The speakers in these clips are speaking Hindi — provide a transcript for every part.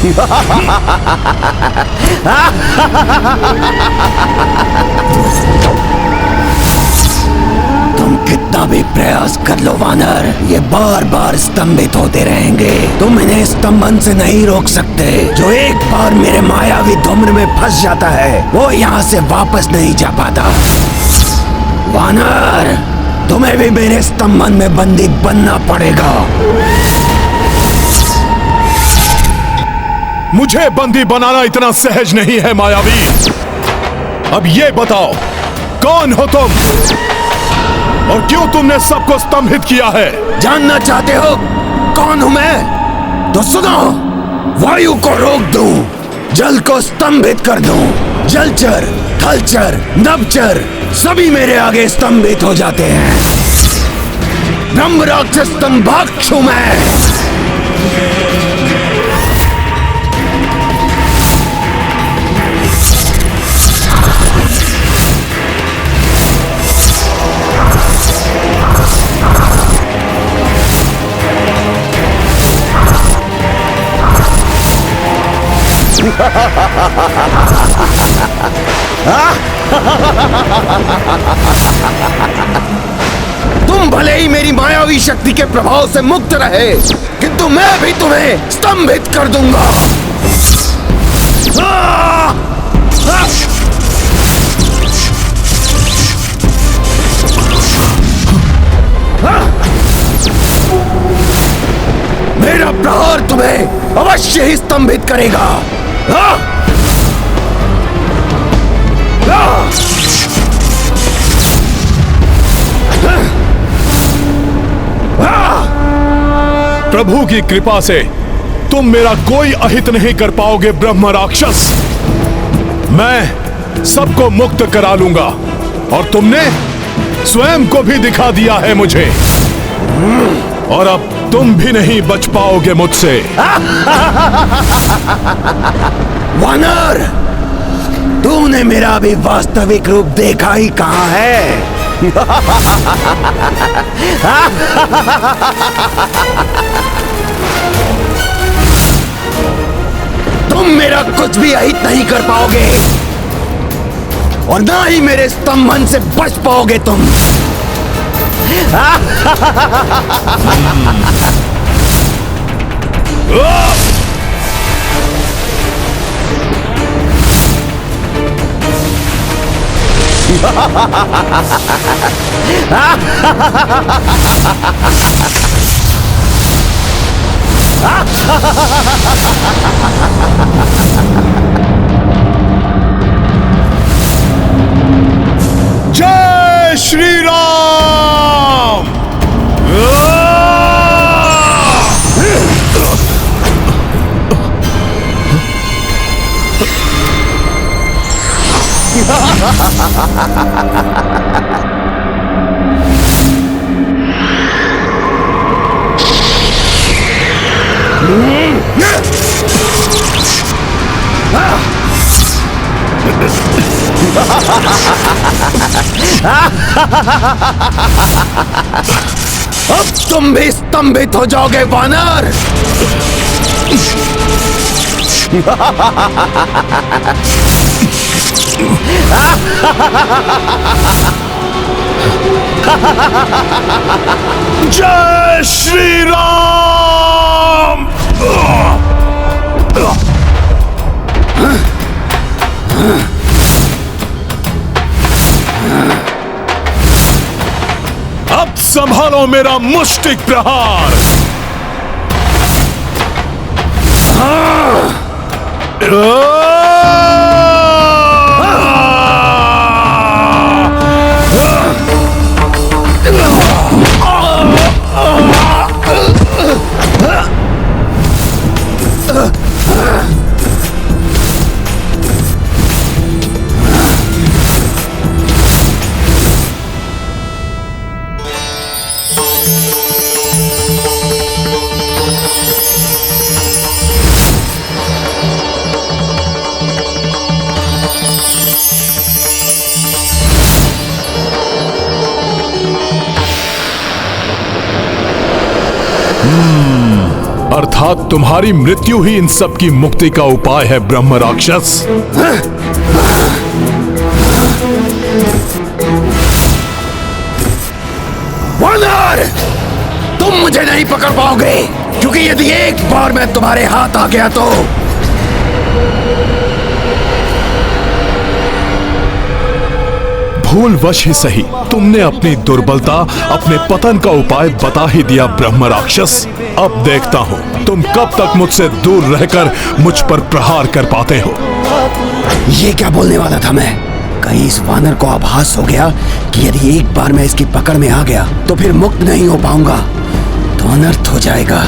तुम कितना भी प्रयास कर लो वानर, ये बार बार स्तंभित होते रहेंगे। तुम इन्हें स्तंभन से नहीं रोक सकते। जो एक बार मेरे मायावी धूम्र में फंस जाता है वो यहाँ से वापस नहीं जा पाता। वानर, तुम्हें भी मेरे स्तंभन में बंदी बनना पड़ेगा। मुझे बंदी बनाना इतना सहज नहीं है मायावी। अब ये बताओ, कौन हो तुम और क्यों तुमने सबको स्तंभित किया है? जानना चाहते हो कौन हूं मैं? तो सुनो, वायु को रोक दूं, जल को स्तंभित कर दूं, जलचर, थलचर, नभचर सभी मेरे आगे स्तंभित हो जाते हैं। ब्रह्म राक्षस स्तंभाक्षु मैं। तुम भले ही मेरी मायावी शक्ति के प्रभाव से मुक्त रहे, किंतु मैं भी तुम्हें स्तंभित कर दूंगा। मेरा प्रहार तुम्हें अवश्य ही स्तंभित करेगा। प्रभु की कृपा से तुम मेरा कोई अहित नहीं कर पाओगे ब्रह्म राक्षस। मैं सबको मुक्त करा लूंगा और तुमने स्वयं को भी दिखा दिया है मुझे, और अब तुम भी नहीं बच पाओगे मुझसे। वानर, तूने मेरा अभी वास्तविक रूप देखा ही कहां है? तुम मेरा कुछ भी अहित नहीं कर पाओगे और ना ही मेरे स्तंभन से बच पाओगे तुम। जय श्री राम। अब तुम भी स्तंभित हो जाओगे वानर। जय श्री राम। अब संभालो मेरा मुष्टिक प्रहार। अर्थात तुम्हारी मृत्यु ही इन सब की मुक्ति का उपाय है ब्रह्म राक्षस। वानर, तुम मुझे नहीं पकड़ पाओगे, क्योंकि यदि एक बार मैं तुम्हारे हाथ आ गया तो भूलवश ही सही तुमने अपनी दुर्बलता, अपने पतन का उपाय बता ही दिया ब्रह्म राक्षस। अब देखता हूँ तुम कब तक मुझसे दूर रहकर मुझ पर प्रहार कर पाते हो। ये क्या बोलने वाला था मैं? कहीं इस वानर को आभास हो गया कि यदि एक बार मैं इसकी पकड़ में आ गया तो फिर मुक्त नहीं हो पाऊंगा, तो अनर्थ हो जाएगा।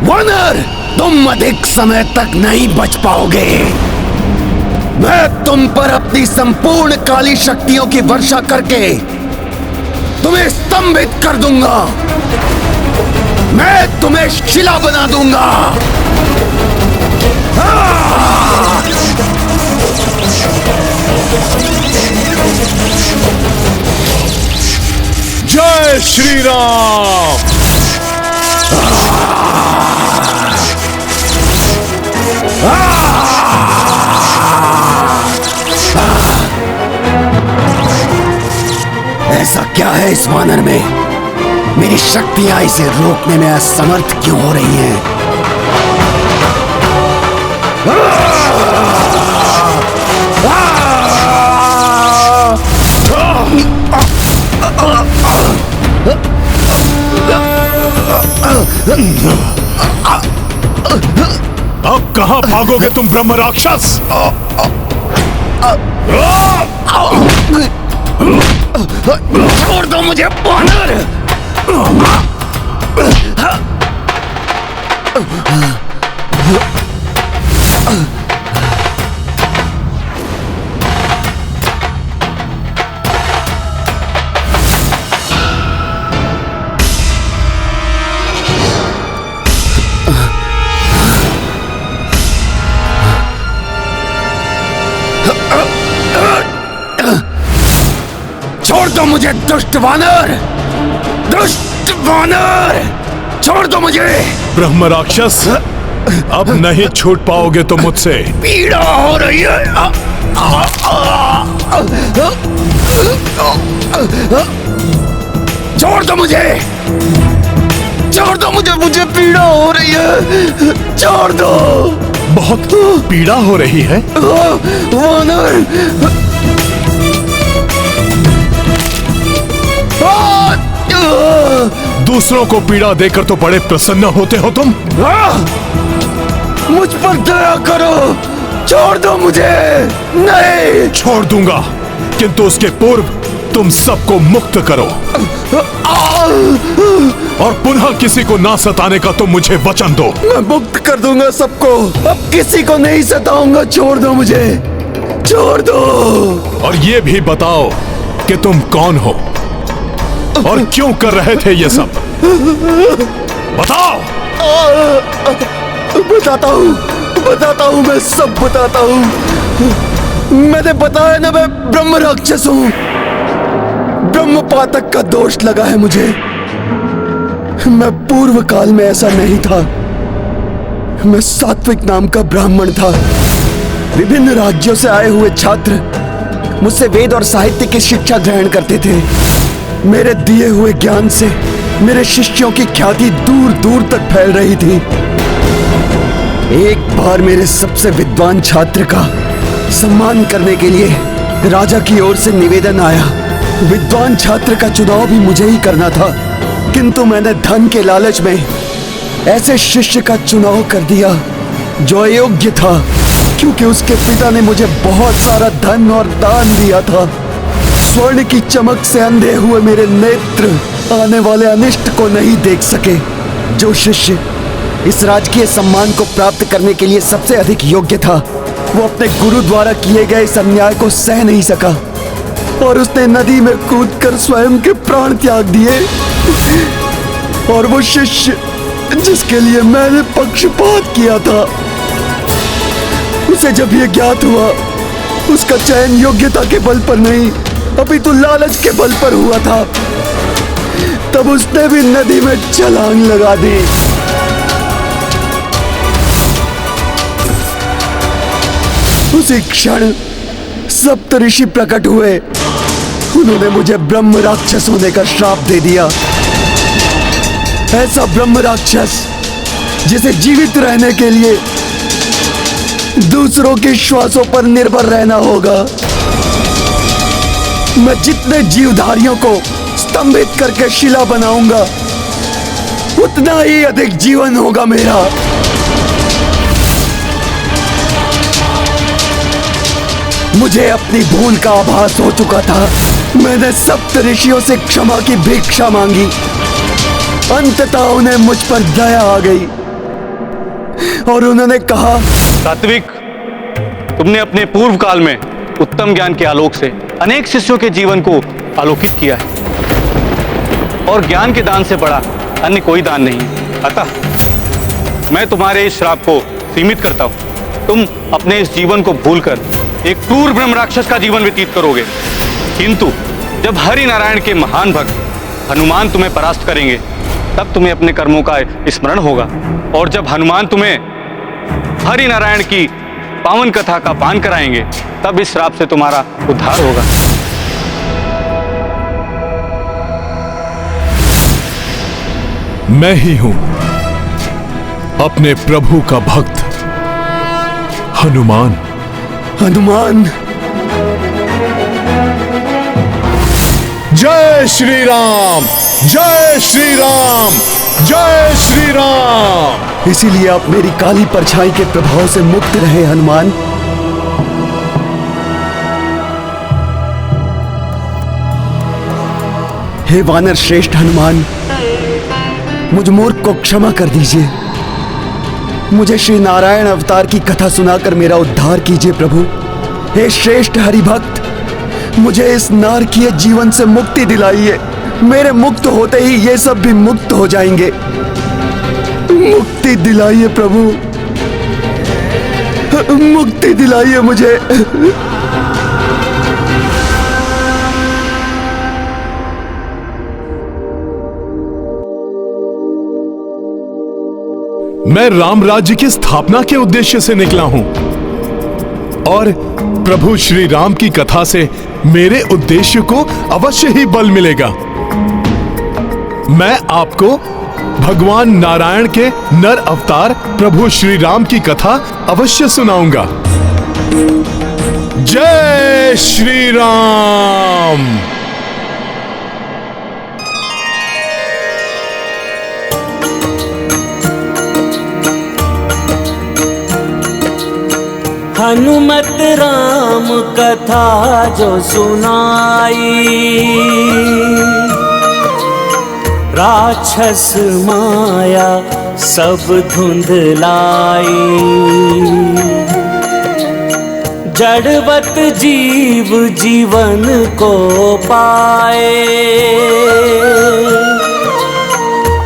वानर, तुम अधिक समय तक नहीं बच पाओगे। मैं तुम पर अपनी संपूर्ण काली शक्तियों की वर्षा करके तुम्हें स्तंभित कर दूंगा। मैं तुम्हें शिला बना दूंगा। जय श्री राम। ऐसा क्या है इस वानर में? मेरी शक्तियां इसे रोकने में असमर्थ क्यों हो रही हैं? अब कहां भागोगे तुम ब्रह्म राक्षस? छोड़ दो मुझे वानर! छोड़ दो मुझे दुष्ट वानर! दुष्ट वानर! छोड़ दो मुझे! ब्रह्म राक्षस, अब नहीं छूट पाओगे तो मुझसे। पीड़ा हो रही है। छोड़ दो मुझे! छोड़ दो मुझे! मुझे पीड़ा हो रही है। छोड़ दो। बहुत पीड़ा हो रही है? वानर! दूसरों को पीड़ा देकर तो बड़े प्रसन्न होते हो तुम। मुझ पर दया करो। छोड़ दो मुझे। नहीं। छोड़ दूंगा, किंतु उसके पूर्व तुम सबको मुक्त करो और पुनः किसी को ना सताने का तुम मुझे वचन दो। मैं मुक्त कर दूंगा सबको। अब किसी को नहीं सताऊंगा। छोड़ दो मुझे। छोड़ दो। और ये भी बताओ कि तुम कौन हो और क्यों कर रहे थे ये सब? बताओ। बताता हूँ, मैं सब बताता हूँ। मैंने बताया ना, मैं ब्रह्म राक्षस हूँ। ब्रह्म पातक का दोष लगा है मुझे। मैं पूर्व काल में ऐसा नहीं था। मैं सात्विक नाम का ब्राह्मण था। विभिन्न राज्यों से आए हुए छात्र मुझसे वेद और साहित्य की शिक्षा ग्रहण करते थे। मेरे दिए हुए ज्ञान से मेरे शिष्यों की ख्याति दूर दूर तक फैल रही थी। एक बार मेरे सबसे विद्वान छात्र का सम्मान करने के लिए राजा की ओर से निवेदन आया। विद्वान छात्र का चुनाव भी मुझे ही करना था, किंतु मैंने धन के लालच में ऐसे शिष्य का चुनाव कर दिया जो अयोग्य था, क्योंकि उसके पिता ने मुझे बहुत सारा धन और दान दिया था। स्वर्ण की चमक से अंधे हुए मेरे नेत्र आने वाले अनिष्ट को नहीं देख सके। जो शिष्य इस राजकीय सम्मान को प्राप्त करने के लिए सबसे अधिक योग्य था, वो अपने गुरु द्वारा किए गए इस अन्याय को सह नहीं सका और उसने नदी में कूदकर स्वयं के प्राण त्याग दिए। और वो शिष्य जिसके लिए मैंने पक्षपात किया था, उसे जब ये ज्ञात हुआ, उसका चयन योग्यता के बल पर नहीं अपितु लालच के बल पर हुआ था। तब उसने भी नदी में छलांग लगा दी। उसी क्षण सप्तऋषि प्रकट हुए। उन्होंने मुझे ब्रह्म राक्षस होने का श्राप दे दिया। ऐसा ब्रह्म राक्षस जिसे जीवित रहने के लिए दूसरों के श्वासों पर निर्भर रहना होगा। मैं जितने जीवधारियों को स्तंभित करके शिला बनाऊंगा, उतना ही अधिक जीवन होगा मेरा। मुझे अपनी भूल का आभास हो चुका था। मैंने सप्तऋषियों से क्षमा की भिक्षा मांगी। अंततः उन्हें मुझ पर दया आ गई और उन्होंने कहा, सात्विक, तुमने अपने पूर्व काल में उत्तम ज्ञान के आलोक से अनेक शिष्यों के जीवन को आलोकित किया है और ज्ञान के दान से बड़ा अन्य कोई दान नहीं। अतः मैं तुम्हारे इस श्राप को सीमित करता हूं। तुम अपने इस जीवन को भूलकर एक क्रूर ब्रह्म राक्षस का जीवन व्यतीत करोगे, किंतु जब हरि नारायण के महान भक्त हनुमान तुम्हें परास्त करेंगे, तब तुम्हें अपने कर्मों का स्मरण होगा। और जब हनुमान तुम्हें हरि नारायण की पावन कथा का पान कराएंगे, तब इस श्राप से तुम्हारा उद्धार होगा। मैं ही हूं अपने प्रभु का भक्त हनुमान। हनुमान, जय श्री राम, जय श्री राम, जय श्री राम। इसीलिए आप मेरी काली परछाई के प्रभाव से मुक्त रहे हनुमान। हे वानर श्रेष्ठ हनुमान, मुझ मूर्ख को क्षमा कर दीजिए। मुझे श्री नारायण अवतार की कथा सुनाकर मेरा उद्धार कीजिए प्रभु। हे श्रेष्ठ हरिभक्त, मुझे इस नारकीय जीवन से मुक्ति दिलाइए। मेरे मुक्त होते ही ये सब भी मुक्त हो जाएंगे। मुक्ति दिलाइए प्रभु, मुक्ति दिलाइए मुझे। मैं राम राज्य की स्थापना के उद्देश्य से निकला हूं और प्रभु श्री राम की कथा से मेरे उद्देश्य को अवश्य ही बल मिलेगा। मैं आपको भगवान नारायण के नर अवतार प्रभु श्री राम की कथा अवश्य सुनाऊंगा। जय श्री राम। हनुमत राम कथा जो सुनाई, राक्षस माया सब धुंधलाई। जड़वत जीव जीवन को पाए,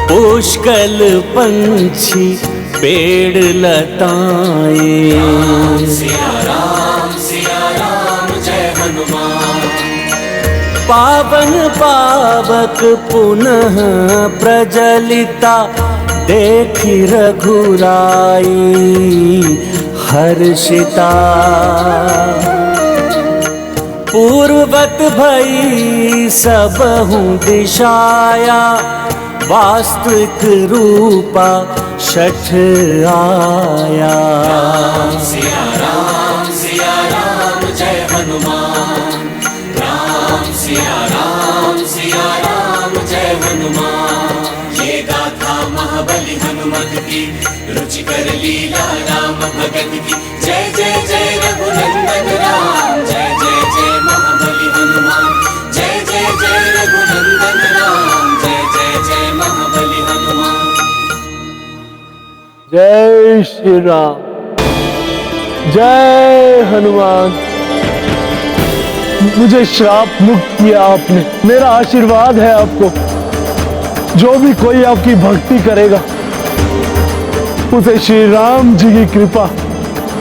पुष्कल पंछी पेड़ लताए। सिया राम जय हनुमान। पावन पावक पुनः प्रजलिता, देखी रघुराई हर्षिता। पूर्वत भई सबहु दिशाया, वास्तविक रूपा छठ आया। सिया राम जय हनुमान। सिया राम जय हनुमान। ये गाथा महाबली हनुमत की, रुचिकर लीला राम भगत की। जय जय जय रघुनंदन राम, जय जय जय महाबली हनुमान। जय जय जय रघुनंदन राम, जय जय जय महाबली हनुमान। जय श्री राम, जय हनुमान। मुझे श्राप मुक्त किया आपने, मेरा आशीर्वाद है आपको। जो भी कोई आपकी भक्ति करेगा, उसे श्री राम जी की कृपा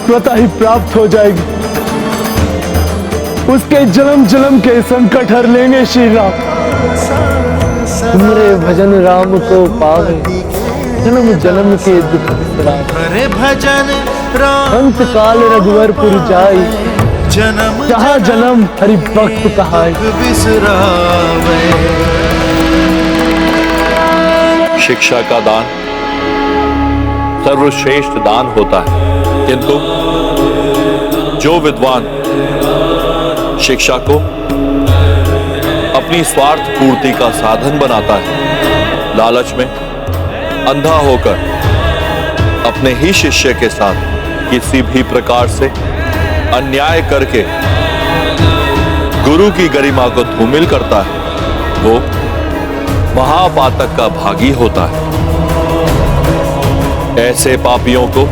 स्वतः ही प्राप्त हो जाएगी। उसके जन्म जन्म के संकट हर लेंगे श्री राम। तुमरे भजन राम को पावे, जन्म जन्म के दुख बिसरावे। करे भजन राम अंत काल रघुवरपुर जाई, जन्म जहाँ जन्म हरि भक्त कहाई। बिसरावे। शिक्षा का दान सर्वश्रेष्ठ दान होता है, किंतु जो विद्वान शिक्षा को अपनी स्वार्थ पूर्ति का साधन बनाता है, लालच में अंधा होकर अपने ही शिष्य के साथ किसी भी प्रकार से अन्याय करके गुरु की गरिमा को धूमिल करता है, वो महापातक का भागी होता है। ऐसे पापियों को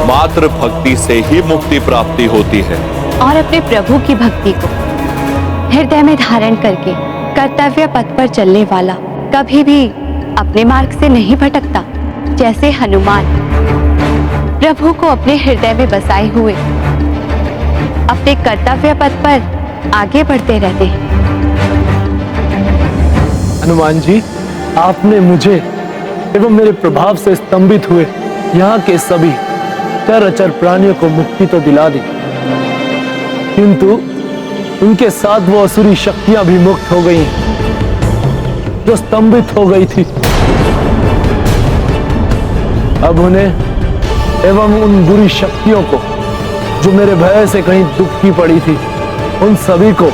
मात्र भक्ति से ही मुक्ति प्राप्ति होती है। और अपने प्रभु की भक्ति को हृदय में धारण करके कर्तव्य पथ पर चलने वाला कभी भी अपने मार्ग से नहीं भटकता। जैसे हनुमान प्रभु को अपने हृदय में बसाए हुए अपने कर्तव्य पथ पर आगे बढ़ते रहते हैं। हनुमान जी, आपने मुझे एवं मेरे प्रभाव से स्तंभित हुए यहाँ के सभी चर अचर प्राणियों को मुक्ति तो दिला दी, किंतु उनके साथ वो असुरी शक्तियां भी मुक्त हो गई जो स्तंभित हो गई थी। अब उन्हें एवं उन बुरी शक्तियों को जो मेरे भय से कहीं दुबकी पड़ी थी, उन सभी को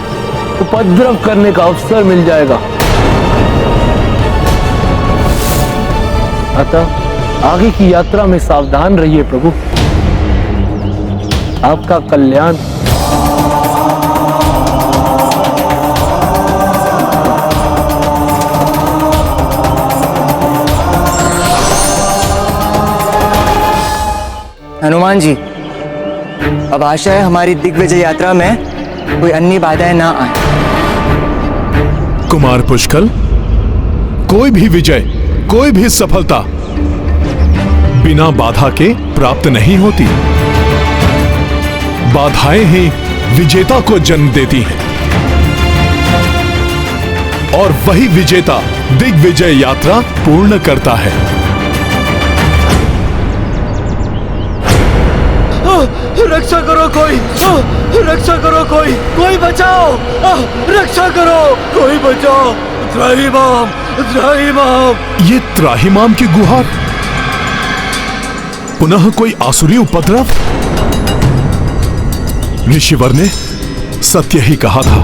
उपद्रव करने का अवसर मिल जाएगा। अतः आगे की यात्रा में सावधान रहिए प्रभु। आपका कल्याण। हनुमान जी, अब आशा है हमारी दिग्विजय यात्रा में कोई अन्य बाधाएं ना आए। कुमार पुष्कल, कोई भी विजय, कोई भी सफलता बिना बाधा के प्राप्त नहीं होती। बाधाएं ही विजेता को जन्म देती हैं और वही विजेता दिग्विजय यात्रा पूर्ण करता है। रक्षा करो कोई, रक्षा करो कोई, कोई बचाओ, रक्षा करो कोई बचाओ। त्राहिमाम, त्राहिमाम। ये त्राहिमाम की गुहार, पुनः कोई आसुरी उपद्रव। ऋषिवर ने सत्य ही कहा था।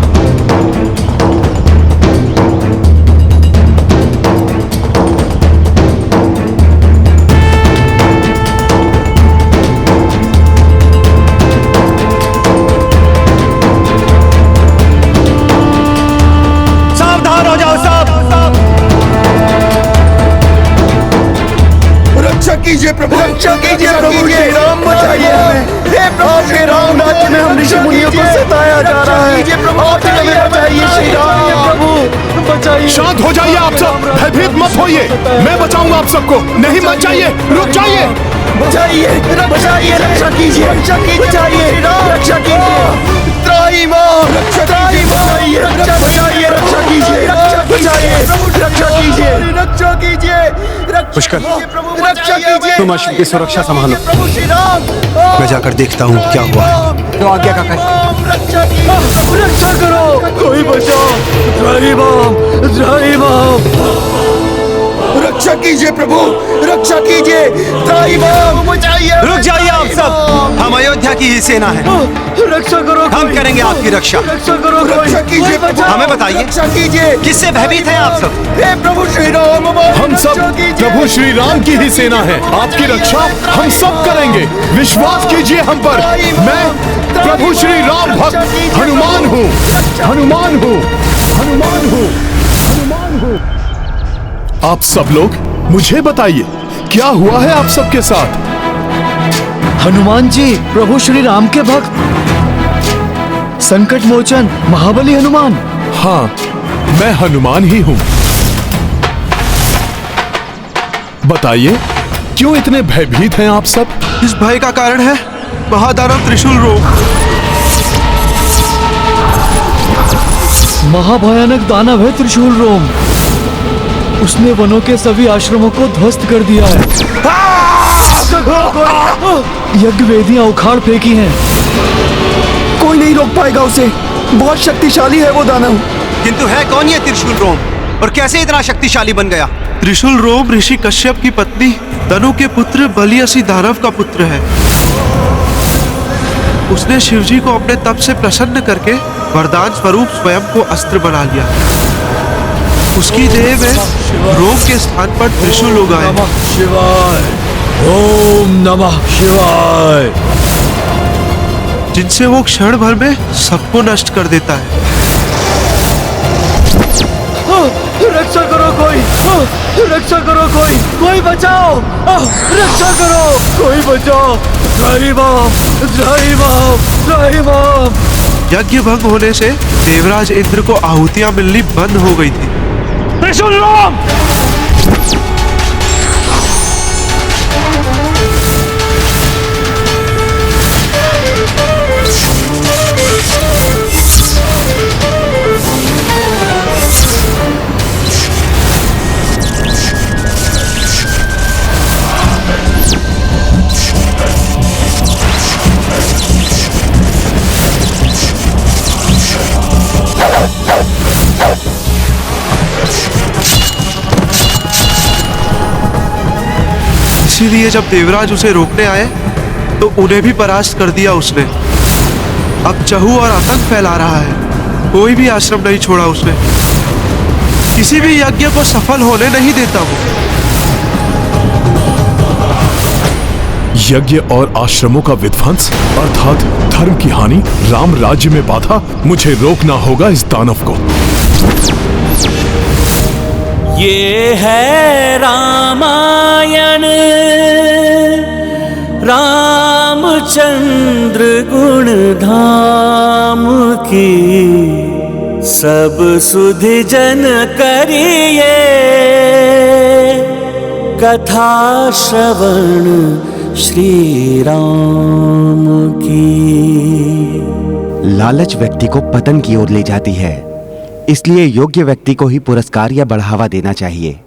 सावधान हो जाओ सब। रक्षा कीजिए प्रभु, रक्षा कीजिए प्रभु। श्री राम बचाइए हमें। हे प्रभु, श्री राम राज्य में हम ऋषि मुनियों को सताया जा रहा है। आप हमें बचाइए श्री राम। प्रभु बचाइए। शांत हो जाइए आप सब, भयभीत मत होइए। मैं बचाऊंगा आप सबको। नहीं मत जाइए, रुक जाइए। बचाइए, बचाइए, रक्षा कीजिए, रक्षा कीजिए, बचाइए, रक्षा कीजिए। त्राहिमाम, रक्षा कीजिए, रक्षा बचाइए, रक्षा कीजिए, रक्षा बचाइए, रक्षा कीजिए, रक्षा कीजिए। पुष्कर, रक्षा कीजिए। तुम अश्व की सुरक्षा संभालो। प्रभु श्री राम। मैं जाकर देखता हूँ क्या हुआ है। तो आज्ञा का कर। रक्षा कीजिए, रक्षा करो, कोई बचाओ। त्राहिमाम, त्राहिमाम। रक्षा कीजिए प्रभु, रक्षा कीजिए। त्राहिमाम, बचाइए। रुक जाइए आप सब, हम अयोध्या की ही सेना है। रक्षा करो, हम करेंगे आपकी रक्षा। रक्षा करो, रक्षा कीजिए। हमें बताइए, रक्षा कीजिए। किससे भयभीत हैं आप सब? हे प्रभु श्री राम, हम सब प्रभु श्री राम की ही सेना है। आपकी रक्षा हम सब करेंगे। विश्वास कीजिए हम पर। मैं प्रभु श्री राम भक्त हनुमान हूँ, हनुमान हूँ, हनुमान हूँ, हनुमान हूँ। आप सब लोग मुझे बताइए, क्या हुआ है आप सबके साथ? हनुमान जी, प्रभु श्री राम के भक्त, संकट मोचन महाबली हनुमान। हाँ, मैं हनुमान ही हूँ। बताइए, क्यों इतने भयभीत हैं आप सब? इस भय का कारण है महादानव त्रिशूल रोग। महाभयानक दानव है त्रिशूल रोम। उसने वनों के सभी आश्रमों को ध्वस्त कर दिया है। यज्ञ वेदियां उखाड़ फेंकी हैं। कोई नहीं रोक पाएगा उसे, बहुत शक्तिशाली है वो दानव। किंतु है कौन ये त्रिशूल रोम और कैसे इतना शक्तिशाली बन गया? त्रिशूल रोम ऋषि कश्यप की पत्नी तनु के पुत्र बलियसी दानव का पुत्र है। उसने शिवजी को अपने तप से प्रसन्न करके वरदान स्वरूप स्वयं को अस्त्र बना लिया। उसकी देह में रोम के स्थान पर त्रिशूल उगाए। शिवाय, ओम नमः शिवाय, जिनसे वो क्षण भर में सबको नष्ट कर देता है। रक्षा करो कोई, रक्षा करो कोई, कोई बचाओ, रक्षा करो कोई बचाओ, त्राही माम, त्राही माम, त्राही माम। यज्ञ भंग होने से देवराज इंद्र को आहुतियां मिलनी बंद हो गई थी। त्रिशूल राम! इसीलिए जब देवराज उसे रोकने आए तो उन्हें भी परास्त कर दिया उसने। अब चहू और आतंक फैला रहा है। कोई भी आश्रम नहीं छोड़ा उसने। किसी भी यज्ञ को सफल होने नहीं देता वो। यज्ञ और आश्रमों का विध्वंस अर्थात धर्म की हानि, राम राज्य में बाधा, मुझे रोकना होगा इस दानव को। ये है रामायण, रामचंद्र गुण धाम की, सब सुधि जन करिए कथा श्रवण श्री राम की। लालच व्यक्ति को पतन की ओर ले जाती है, इसलिए योग्य व्यक्ति को ही पुरस्कार या बढ़ावा देना चाहिए।